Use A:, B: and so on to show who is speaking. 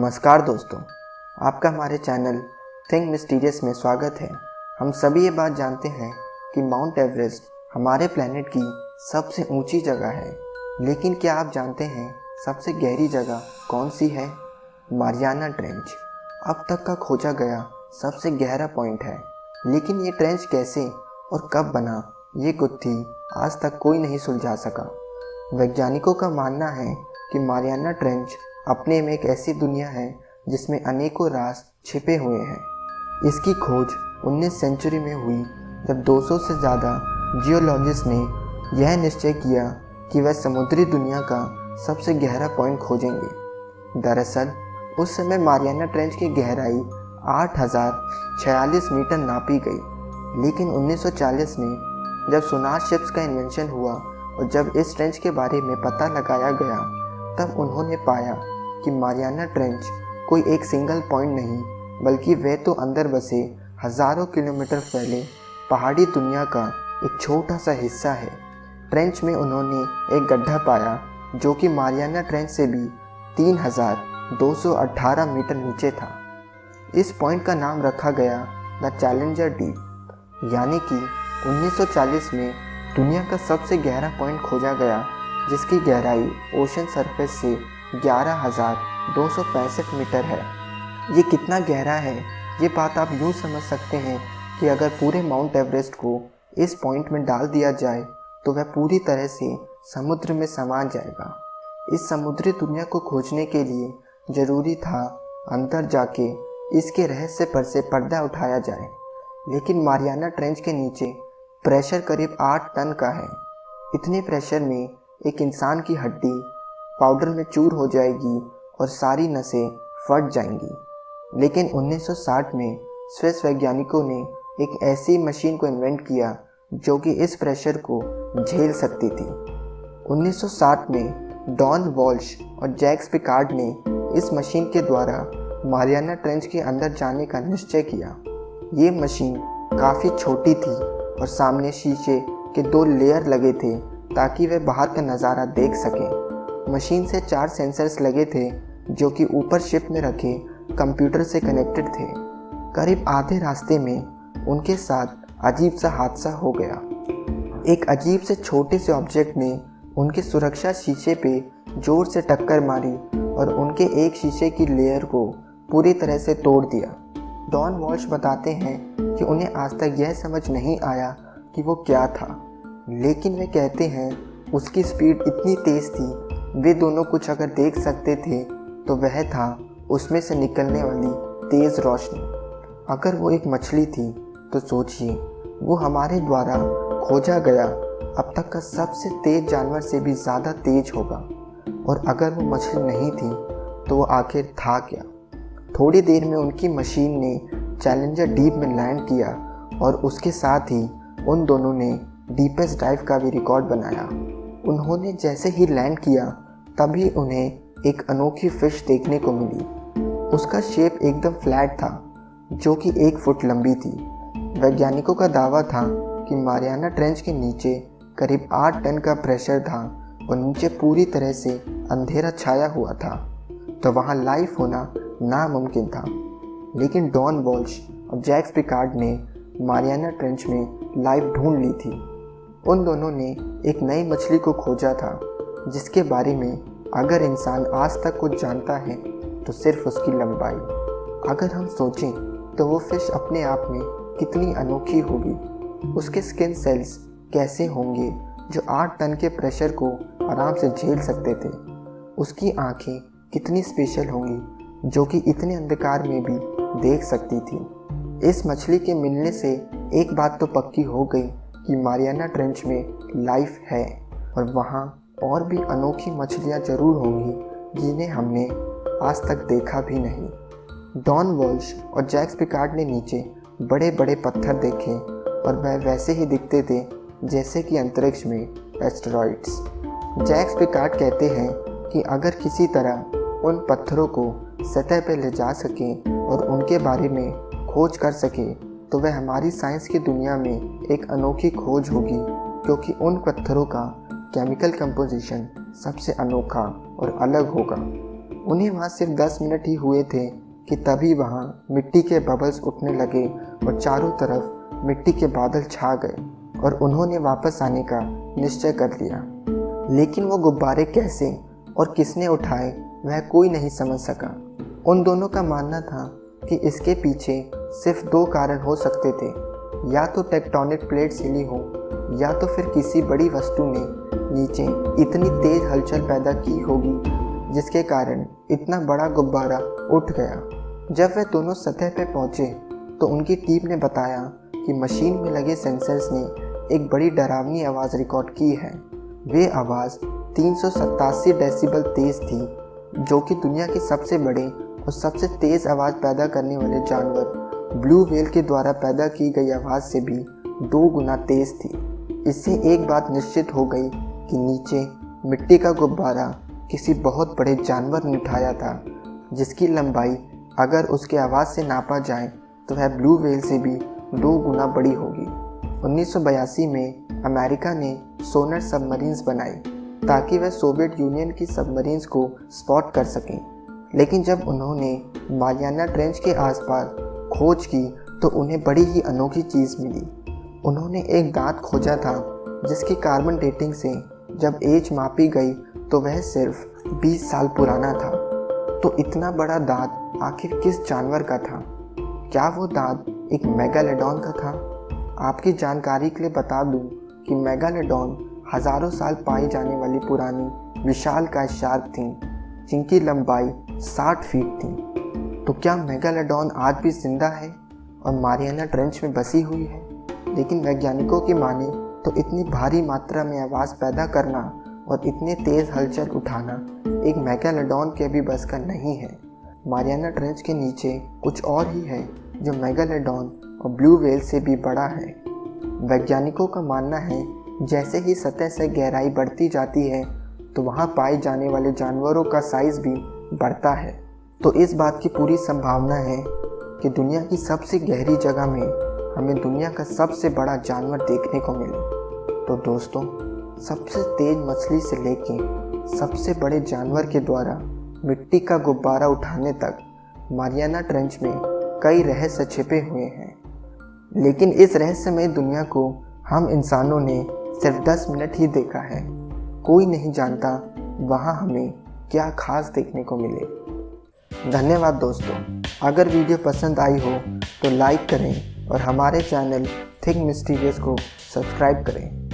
A: नमस्कार दोस्तों, आपका हमारे चैनल थिंक मिस्टीरियस में स्वागत है। हम सभी ये बात जानते हैं कि माउंट एवरेस्ट हमारे प्लेनेट की सबसे ऊंची जगह है, लेकिन क्या आप जानते हैं सबसे गहरी जगह कौन सी है? मारियाना ट्रेंच अब तक का खोजा गया सबसे गहरा पॉइंट है, लेकिन ये ट्रेंच कैसे और कब बना, ये गुत्थी आज तक कोई नहीं सुलझा सका। वैज्ञानिकों का मानना है कि मारियाना ट्रेंच अपने में एक ऐसी दुनिया है जिसमें अनेकों राज छिपे हुए हैं। इसकी खोज 19 सेंचुरी में हुई, जब 200 से ज़्यादा जियोलॉजिस्ट ने यह निश्चय किया कि वह समुद्री दुनिया का सबसे गहरा पॉइंट खोजेंगे। दरअसल उस समय मारियाना ट्रेंच की गहराई 8046 मीटर नापी गई, लेकिन 1940 में जब सोनार शिप्स का इन्वेंशन हुआ और जब इस ट्रेंच के बारे में पता लगाया गया, तब उन्होंने पाया कि मारियाना ट्रेंच कोई एक सिंगल पॉइंट नहीं, बल्कि वह तो अंदर बसे हज़ारों किलोमीटर फैले पहाड़ी दुनिया का एक छोटा सा हिस्सा है। ट्रेंच में उन्होंने एक गड्ढा पाया जो कि मारियाना ट्रेंच से भी 3218 मीटर नीचे था। इस पॉइंट का नाम रखा गया द चैलेंजर डीप, यानी कि 1940 में दुनिया का सबसे गहरा पॉइंट खोजा गया, जिसकी गहराई ओशन सरफेस से 11,265 मीटर है। ये कितना गहरा है, ये बात आप यूँ समझ सकते हैं कि अगर पूरे माउंट एवरेस्ट को इस पॉइंट में डाल दिया जाए तो वह पूरी तरह से समुद्र में समा जाएगा। इस समुद्री दुनिया को खोजने के लिए ज़रूरी था अंदर जाके इसके रहस्य पर से पर्दा उठाया जाए, लेकिन मारियाना ट्रेंच के नीचे प्रेशर करीब 8 टन का है। इतने प्रेशर में एक इंसान की हड्डी पाउडर में चूर हो जाएगी और सारी नसें फट जाएंगी। लेकिन 1960 में स्विस वैज्ञानिकों ने एक ऐसी मशीन को इन्वेंट किया जो कि इस प्रेशर को झेल सकती थी। 1960 में डॉन वॉल्श और जैक्स पिकार्ड ने इस मशीन के द्वारा मारियाना ट्रेंच के अंदर जाने का निश्चय किया। ये मशीन काफ़ी छोटी थी और सामने शीशे के 2 लेयर लगे थे ताकि वे बाहर का नज़ारा देख सकें। मशीन से 4 सेंसर्स लगे थे जो कि ऊपर शिप में रखे कंप्यूटर से कनेक्टेड थे। करीब आधे रास्ते में उनके साथ अजीब सा हादसा हो गया। एक अजीब से छोटे से ऑब्जेक्ट ने उनके सुरक्षा शीशे पे जोर से टक्कर मारी और उनके एक शीशे की लेयर को पूरी तरह से तोड़ दिया। डॉन वॉल्श बताते हैं कि उन्हें आज तक यह समझ नहीं आया कि वो क्या था, लेकिन वे कहते हैं उसकी स्पीड इतनी तेज़ थी, वे दोनों कुछ अगर देख सकते थे तो वह था उसमें से निकलने वाली तेज़ रोशनी। अगर वो एक मछली थी तो सोचिए, वो हमारे द्वारा खोजा गया अब तक का सबसे तेज़ जानवर से भी ज़्यादा तेज होगा। और अगर वो मछली नहीं थी तो वो आखिर था क्या? थोड़ी देर में उनकी मशीन ने चैलेंजर डीप में लैंड किया और उसके साथ ही उन दोनों ने डीपेस्ट डाइव का भी रिकॉर्ड बनाया। उन्होंने जैसे ही लैंड किया तभी उन्हें एक अनोखी फिश देखने को मिली। उसका शेप एकदम फ्लैट था, जो कि 1 फुट लंबी थी। वैज्ञानिकों का दावा था कि मारियाना ट्रेंच के नीचे करीब 8 टन का प्रेशर था और नीचे पूरी तरह से अंधेरा छाया हुआ था, तो वहाँ लाइफ होना नामुमकिन था। लेकिन डॉन वॉल्श और जैक्स पिकार्ड ने मारियाना ट्रेंच में लाइफ ढूंढ ली थी। उन दोनों ने एक नई मछली को खोजा था, जिसके बारे में अगर इंसान आज तक कुछ जानता है तो सिर्फ उसकी लंबाई। अगर हम सोचें तो वो फिश अपने आप में कितनी अनोखी होगी। उसके स्किन सेल्स कैसे होंगे जो 8 टन के प्रेशर को आराम से झेल सकते थे। उसकी आँखें कितनी स्पेशल होंगी जो कि इतने अंधकार में भी देख सकती थी। इस मछली के मिलने से एक बात तो पक्की हो गई कि मारियाना ट्रेंच में लाइफ है और वहाँ और भी अनोखी मछलियाँ ज़रूर होंगी जिन्हें हमने आज तक देखा भी नहीं। डॉन वॉल्श और जैक्स पिकार्ड ने नीचे बड़े बड़े पत्थर देखे और वह वैसे ही दिखते थे जैसे कि अंतरिक्ष में एस्टेरॉइड्स। जैक्स पिकार्ड कहते हैं कि अगर किसी तरह उन पत्थरों को सतह पर ले जा सकें और उनके बारे में खोज कर सके तो वह हमारी साइंस की दुनिया में एक अनोखी खोज होगी, क्योंकि उन पत्थरों का केमिकल कंपोजिशन सबसे अनोखा और अलग होगा। उन्हें वहाँ सिर्फ 10 मिनट ही हुए थे कि तभी वहाँ मिट्टी के बबल्स उठने लगे और चारों तरफ मिट्टी के बादल छा गए और उन्होंने वापस आने का निश्चय कर लिया। लेकिन वो गुब्बारे कैसे और किसने उठाए वह कोई नहीं समझ सका। उन दोनों का मानना था कि इसके पीछे सिर्फ 2 कारण हो सकते थे, या तो टेक्टोनिक प्लेट्स हिली हो या तो फिर किसी बड़ी वस्तु ने नीचे इतनी तेज हलचल पैदा की होगी जिसके कारण इतना बड़ा गुब्बारा उठ गया। जब वह दोनों सतह पर पहुंचे तो उनकी टीम ने बताया कि मशीन में लगे सेंसर्स ने एक बड़ी डरावनी आवाज़ रिकॉर्ड की है। वे आवाज़ 387 डेसिबल तेज़ थी, जो कि दुनिया के सबसे बड़े और सबसे तेज़ आवाज़ पैदा करने वाले जानवर ब्लू व्हेल के द्वारा पैदा की गई आवाज़ से भी 2 गुना तेज़ थी। इससे एक बात निश्चित हो गई कि नीचे मिट्टी का गुब्बारा किसी बहुत बड़े जानवर ने उठाया था, जिसकी लंबाई अगर उसके आवाज़ से नापा जाए तो वह ब्लू व्हेल से भी 2 गुना बड़ी होगी। 1982 में अमेरिका ने सोनर सबमरीन्स बनाई ताकि वह सोवियत यूनियन की सबमरीन्स को स्पॉट कर सकें। लेकिन जब उन्होंने मारियाना ट्रेंच के आसपास खोज की तो उन्हें बड़ी ही अनोखी चीज़ मिली। उन्होंने एक दांत खोजा था जिसकी कार्बन डेटिंग से जब एज मापी गई तो वह सिर्फ 20 साल पुराना था। तो इतना बड़ा दांत आखिर किस जानवर का था? क्या वो दांत एक मेगालोडॉन का था? आपकी जानकारी के लिए बता दूं कि मेगालोडॉन हज़ारों साल पाई जाने वाली पुरानी विशालकाय शार्क थी, जिनकी लंबाई 60 फीट थी। तो क्या मेगालोडॉन आज भी जिंदा है और मारियाना ट्रेंच में बसी हुई है? लेकिन वैज्ञानिकों की माने तो इतनी भारी मात्रा में आवाज़ पैदा करना और इतने तेज़ हलचल उठाना एक मेगालोडॉन के भी बस का नहीं है। मारियाना ट्रेंच के नीचे कुछ और ही है जो मेगालोडॉन और ब्लू व्हेल से भी बड़ा है। वैज्ञानिकों का मानना है जैसे ही सतह से गहराई बढ़ती जाती है तो वहाँ पाए जाने वाले जानवरों का साइज़ भी बढ़ता है। तो इस बात की पूरी संभावना है कि दुनिया की सबसे गहरी जगह में हमें दुनिया का सबसे बड़ा जानवर देखने को मिले। तो दोस्तों, सबसे तेज मछली से लेके सबसे बड़े जानवर के द्वारा मिट्टी का गुब्बारा उठाने तक मारियाना ट्रेंच में कई रहस्य छिपे हुए हैं। लेकिन इस रहस्यमय दुनिया को हम इंसानों ने सिर्फ 10 मिनट ही देखा है। कोई नहीं जानता वहाँ हमें क्या खास देखने को मिले। धन्यवाद दोस्तों। अगर वीडियो पसंद आई हो तो लाइक करें और हमारे चैनल थिंक मिस्टीरियस को सब्सक्राइब करें।